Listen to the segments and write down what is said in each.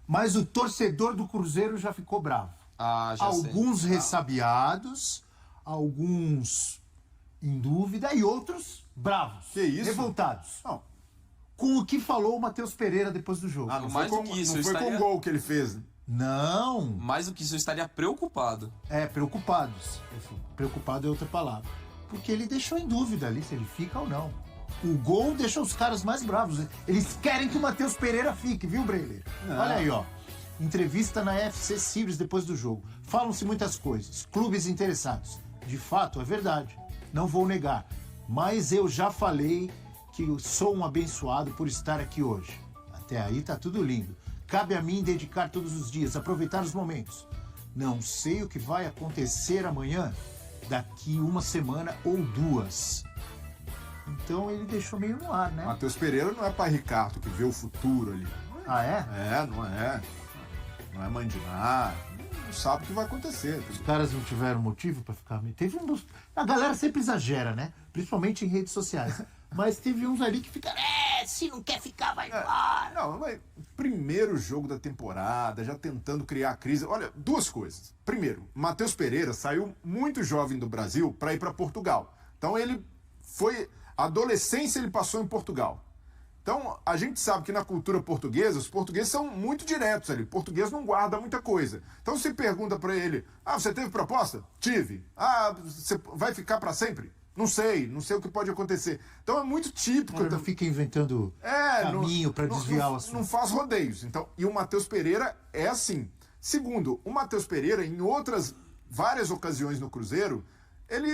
Mas o torcedor do Cruzeiro já ficou bravo. Ah, já Alguns sei. ressabiados, alguns em dúvida e outros bravos. Que isso? Revoltados. Não. Com o que falou o Matheus Pereira depois do jogo. Ah, não Mais foi do com, que isso, não eu foi com estaria- o gol que ele fez. Não. Mais do que isso, eu estaria preocupado. Preocupados. Preocupado é outra palavra. Porque ele deixou em dúvida ali se ele fica ou não. O gol deixa os caras mais bravos. Eles querem que o Matheus Pereira fique, viu, Breiler? Olha aí, ó. Entrevista na FC Sirius depois do jogo. Falam-se muitas coisas. Clubes interessados. De fato, é verdade. Não vou negar. Mas eu já falei que eu sou um abençoado por estar aqui hoje. Até aí tá tudo lindo. Cabe a mim dedicar todos os dias, aproveitar os momentos. Não sei o que vai acontecer amanhã, daqui uma semana ou duas. Então ele deixou meio no ar, né? Matheus Pereira não é pai Ricardo que vê o futuro ali. Ah, é? É, não é. Não é mandinar. Não sabe o que vai acontecer. Os caras não tiveram motivo pra ficar... Teve um dos... A galera sempre exagera, né? Principalmente em redes sociais. Mas teve uns ali que ficaram... se não quer ficar, vai embora. Não, mas primeiro jogo da temporada, já tentando criar crise. Olha, duas coisas. Primeiro, Matheus Pereira saiu muito jovem do Brasil para ir para Portugal. Então ele foi... A adolescência ele passou em Portugal. Então a gente sabe que na cultura portuguesa, os portugueses são muito diretos ali. O português não guarda muita coisa. Então você pergunta para ele, você teve proposta? Tive. Você vai ficar para sempre? Não sei o que pode acontecer. Então é muito típico. Não fica inventando caminho para desviar o assunto. Não faz rodeios. Então, e o Matheus Pereira é assim. Segundo, o Matheus Pereira, em outras várias ocasiões no Cruzeiro, ele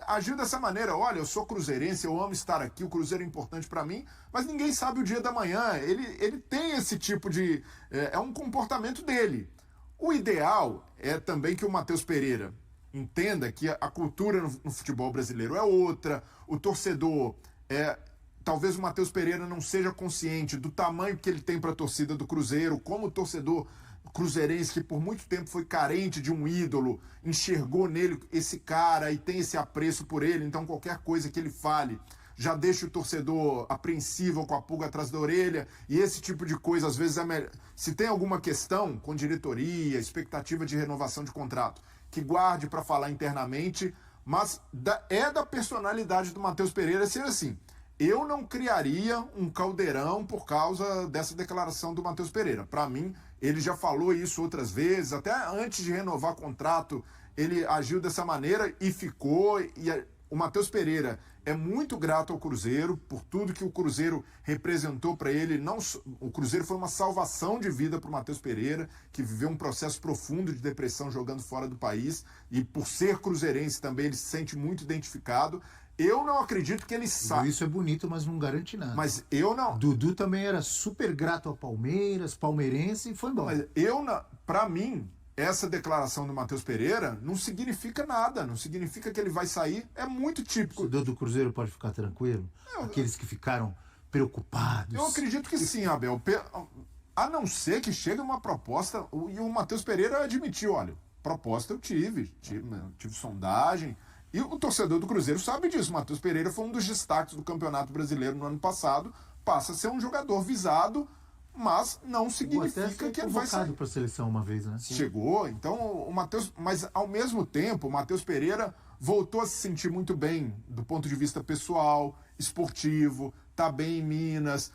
agiu dessa maneira. Olha, eu sou cruzeirense, eu amo estar aqui, o Cruzeiro é importante para mim, mas ninguém sabe o dia da manhã. Ele tem esse tipo de... É um comportamento dele. O ideal é também que o Matheus Pereira entenda que a cultura no futebol brasileiro é outra, o torcedor talvez o Matheus Pereira não seja consciente do tamanho que ele tem para a torcida do Cruzeiro, como o torcedor cruzeirense que por muito tempo foi carente de um ídolo, enxergou nele esse cara e tem esse apreço por ele, então qualquer coisa que ele fale já deixa o torcedor apreensivo, com a pulga atrás da orelha, e esse tipo de coisa às vezes é melhor. Se tem alguma questão com diretoria, expectativa de renovação de contrato, que guarde para falar internamente, mas é da personalidade do Matheus Pereira ser assim. Eu não criaria um caldeirão por causa dessa declaração do Matheus Pereira. Para mim, ele já falou isso outras vezes, até antes de renovar contrato, ele agiu dessa maneira e ficou. O Matheus Pereira é muito grato ao Cruzeiro por tudo que o Cruzeiro representou para ele. O Cruzeiro foi uma salvação de vida para o Matheus Pereira, que viveu um processo profundo de depressão jogando fora do país, e por ser cruzeirense também ele se sente muito identificado. Eu não acredito que ele saiba. Isso é bonito, mas não garante nada. Mas eu não. Dudu também era super grato ao Palmeiras, palmeirense, e foi embora. Mas para mim, essa declaração do Matheus Pereira não significa nada, não significa que ele vai sair. É muito típico. O torcedor do Cruzeiro pode ficar tranquilo? Aqueles que ficaram preocupados. Eu acredito que sim, Abel. A não ser que chegue uma proposta, e o Matheus Pereira admitiu, olha, proposta eu tive sondagem. E o torcedor do Cruzeiro sabe disso. O Matheus Pereira foi um dos destaques do Campeonato Brasileiro no ano passado. Passa a ser um jogador visado, mas não significa que ele vai sair. Para a seleção uma vez, né? Chegou. Então, o Matheus... Mas, ao mesmo tempo, o Matheus Pereira voltou a se sentir muito bem do ponto de vista pessoal, esportivo, tá bem em Minas,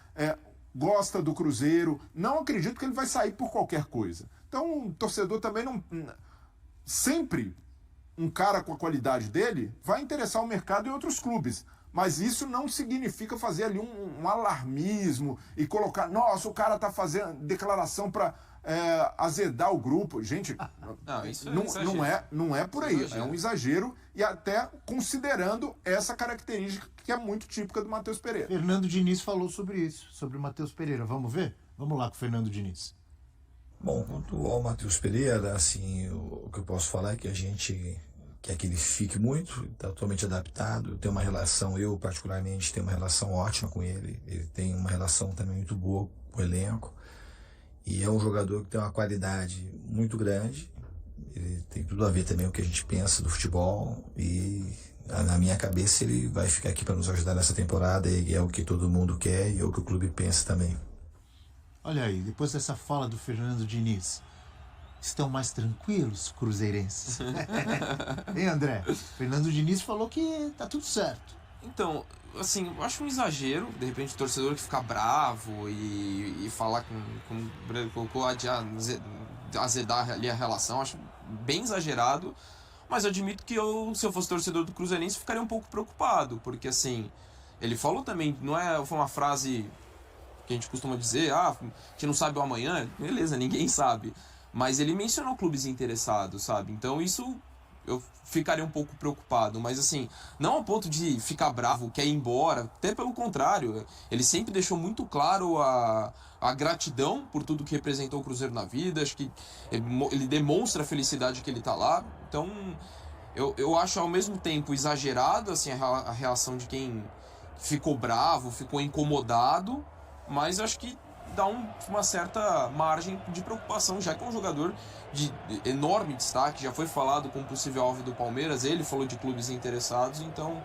gosta do Cruzeiro. Não acredito que ele vai sair por qualquer coisa. Então, o torcedor também não... Sempre... Um cara com a qualidade dele vai interessar o mercado em outros clubes. Mas isso não significa fazer ali um alarmismo e colocar, nossa, o cara tá fazendo declaração para azedar o grupo. Gente, isso não é por aí. É um exagero, e até considerando essa característica que é muito típica do Matheus Pereira. Fernando Diniz falou sobre isso, sobre o Matheus Pereira. Vamos ver? Vamos lá com o Fernando Diniz. Bom, quanto ao Matheus Pereira, assim, o que eu posso falar é que a gente quer que ele fique muito, está totalmente adaptado. Eu particularmente tenho uma relação ótima com ele. Ele tem uma relação também muito boa com o elenco. E é um jogador que tem uma qualidade muito grande. Ele tem tudo a ver também com o que a gente pensa do futebol. E na minha cabeça ele vai ficar aqui para nos ajudar nessa temporada. E é o que todo mundo quer e é o que o clube pensa também. Olha aí, depois dessa fala do Fernando Diniz, estão mais tranquilos, cruzeirenses? Hein, André? Fernando Diniz falou que tá tudo certo. Então, assim, eu acho um exagero, de repente, o torcedor que fica bravo e falar com colocou azedar ali a relação, acho bem exagerado, mas eu admito que se eu fosse torcedor do Cruzeirense, ficaria um pouco preocupado, porque assim, ele falou também, foi uma frase que a gente costuma dizer, a gente não sabe o amanhã, beleza, ninguém sabe, mas ele mencionou clubes interessados, sabe, então isso eu ficaria um pouco preocupado, mas assim, não ao ponto de ficar bravo, quer ir embora, até pelo contrário, ele sempre deixou muito claro a gratidão por tudo que representou o Cruzeiro na vida, acho que ele demonstra a felicidade que ele tá lá, então eu acho ao mesmo tempo exagerado assim, a reação de quem ficou bravo, ficou incomodado, mas acho que dá uma certa margem de preocupação, já que é um jogador de enorme destaque, já foi falado como possível alvo do Palmeiras, ele falou de clubes interessados, então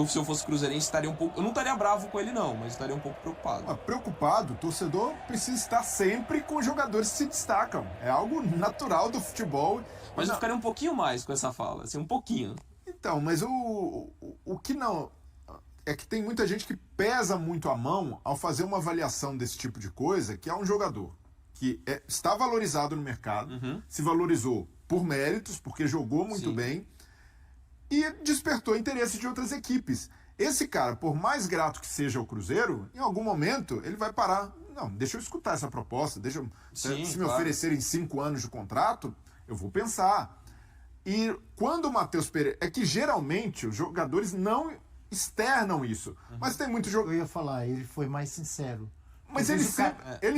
se eu fosse cruzeirense estaria um pouco, eu não estaria bravo com ele não, mas estaria um pouco preocupado. Preocupado, o torcedor precisa estar sempre com jogadores que se destacam, é algo natural do futebol. Mas eu ficaria um pouquinho mais com essa fala, assim, um pouquinho. Então, mas o que não... É que tem muita gente que pesa muito a mão ao fazer uma avaliação desse tipo de coisa, que é um jogador que está valorizado no mercado, se valorizou por méritos, porque jogou muito bem, e despertou interesse de outras equipes. Esse cara, por mais grato que seja ao Cruzeiro, em algum momento ele vai parar. Não, deixa eu escutar essa proposta, se me oferecerem 5 anos de contrato, eu vou pensar. E quando o Matheus Pereira... É que geralmente os jogadores não externam isso. Mas tem muito jogo. Eu ia falar, ele foi mais sincero. Mas ele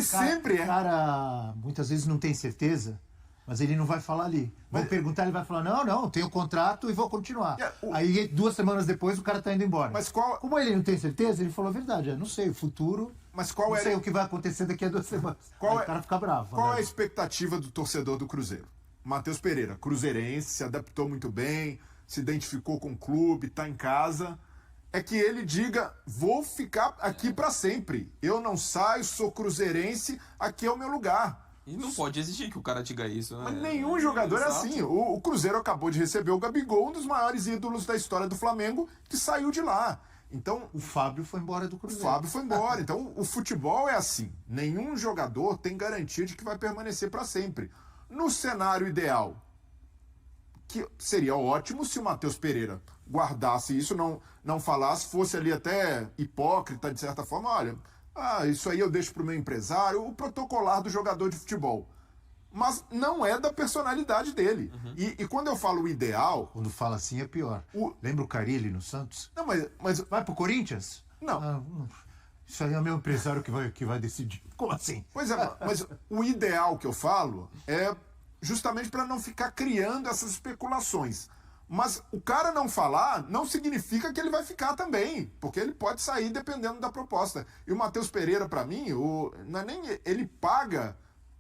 sempre é. O cara muitas vezes não tem certeza, mas ele não vai falar ali. Vão perguntar, ele vai falar, não, tenho contrato e vou continuar. Aí 2 semanas depois o cara tá indo embora. Mas como ele não tem certeza, ele falou a verdade. Não sei, o futuro... Mas não sei o que vai acontecer daqui a 2 semanas. O cara fica bravo. Qual é a expectativa do torcedor do Cruzeiro? Matheus Pereira, cruzeirense, se adaptou muito bem, se identificou com o clube, tá em casa... É que ele diga, vou ficar aqui para sempre. Eu não saio, sou cruzeirense, aqui é o meu lugar. E não pode exigir que o cara diga isso, né? Mas nenhum jogador é assim. O Cruzeiro acabou de receber o Gabigol, um dos maiores ídolos da história do Flamengo, que saiu de lá. Então, o Fábio foi embora do Cruzeiro. O Fábio foi embora. Então, o futebol é assim. Nenhum jogador tem garantia de que vai permanecer para sempre. No cenário ideal, que seria ótimo se o Matheus Pereira guardasse isso, não falasse, fosse ali até hipócrita, de certa forma, olha, isso aí eu deixo pro meu empresário, o protocolar do jogador de futebol. Mas não é da personalidade dele. E quando eu falo o ideal... Quando fala assim é pior. Lembra o Carille no Santos? Não, mas... Vai pro Corinthians? Não. Isso aí é o meu empresário que vai decidir. Como assim? Pois é, mas o ideal que eu falo é justamente para não ficar criando essas especulações. Mas o cara não falar não significa que ele vai ficar também, porque ele pode sair dependendo da proposta. E o Matheus Pereira, para mim, não é nem ele paga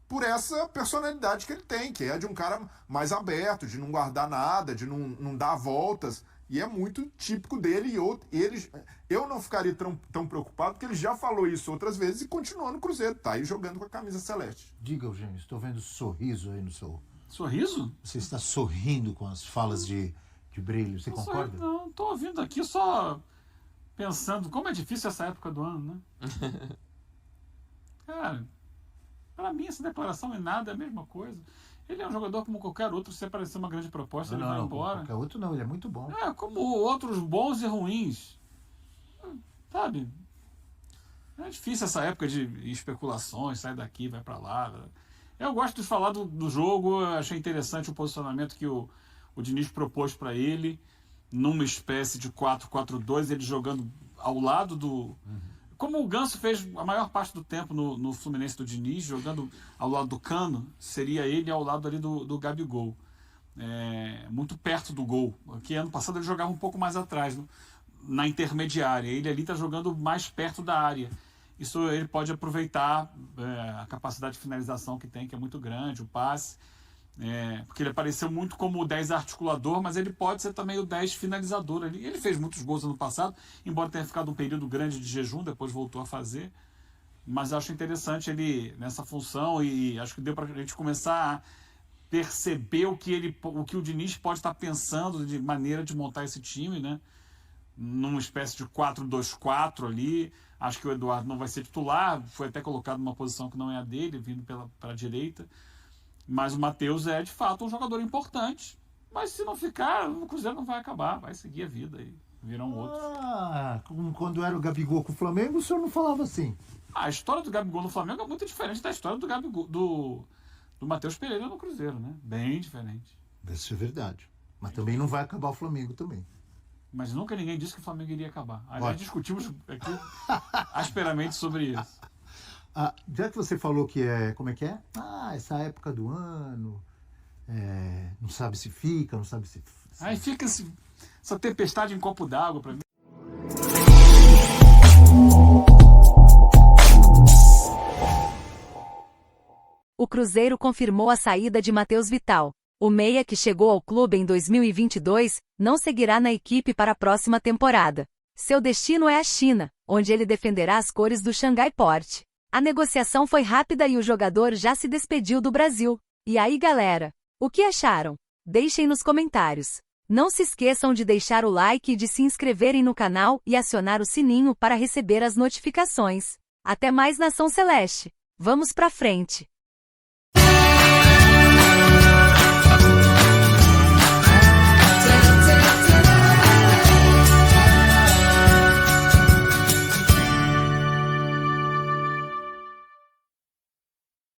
por essa personalidade que ele tem, que é de um cara mais aberto, de não guardar nada, de não dar voltas. E é muito típico dele. Eu não ficaria tão preocupado, porque ele já falou isso outras vezes e continuou no Cruzeiro. Tá aí jogando com a camisa celeste. Diga, Eugênio, estou vendo sorriso aí no seu... Sorriso? Você está sorrindo com as falas de Breilho, você concorda? Não, estou ouvindo aqui só pensando como é difícil essa época do ano, né? Cara, para mim essa declaração é nada, é a mesma coisa. Ele é um jogador como qualquer outro, se aparecer uma grande proposta, ele vai embora. Qualquer outro não, ele é muito bom. Como outros bons e ruins. Sabe? É difícil essa época de especulações, sai daqui, vai para lá. Eu gosto de falar do jogo, achei interessante o posicionamento que o Diniz propôs para ele, numa espécie de 4-4-2, ele jogando ao lado do... Como o Ganso fez a maior parte do tempo no Fluminense do Diniz, jogando ao lado do Cano, seria ele ao lado ali do Gabigol. Muito perto do gol. Porque ano passado ele jogava um pouco mais atrás, na intermediária. Ele ali está jogando mais perto da área. Isso ele pode aproveitar a capacidade de finalização que tem, que é muito grande, o passe, porque ele apareceu muito como o 10 articulador, mas ele pode ser também o 10 finalizador. Ele fez muitos gols ano passado, embora tenha ficado um período grande de jejum, depois voltou a fazer. mas acho interessante ele nessa função e acho que deu para a gente começar a perceber o que o Diniz pode estar pensando de maneira de montar esse time, né? Numa espécie de 4-2-4 ali. Acho que o Eduardo não vai ser titular, foi até colocado numa posição que não é a dele, vindo pela direita. Mas o Matheus é, de fato, um jogador importante. Mas se não ficar, o Cruzeiro não vai acabar, vai seguir a vida e virão outros. Ah, como quando era o Gabigol com o Flamengo, o senhor não falava assim. A história do Gabigol no Flamengo é muito diferente da história do Gabigol, do Matheus Pereira no Cruzeiro, né? Bem diferente. Isso é verdade. Mas também não vai acabar o Flamengo também. Mas nunca ninguém disse que o Flamengo iria acabar. Aliás, Ótimo. discutimos aqui asperamente sobre isso. Ah, já que você falou que é... Como é que é? Ah, essa época do ano... não sabe se fica, não sabe se... Aí fica essa tempestade em copo d'água pra mim. O Cruzeiro confirmou a saída de Matheus Vital. O meia, que chegou ao clube em 2022, não seguirá na equipe para a próxima temporada. Seu destino é a China, onde ele defenderá as cores do Xangai Port. A negociação foi rápida e o jogador já se despediu do Brasil. E aí, galera? O que acharam? Deixem nos comentários. Não se esqueçam de deixar o like e de se inscreverem no canal e acionar o sininho para receber as notificações. Até mais, Nação Celeste! Vamos pra frente!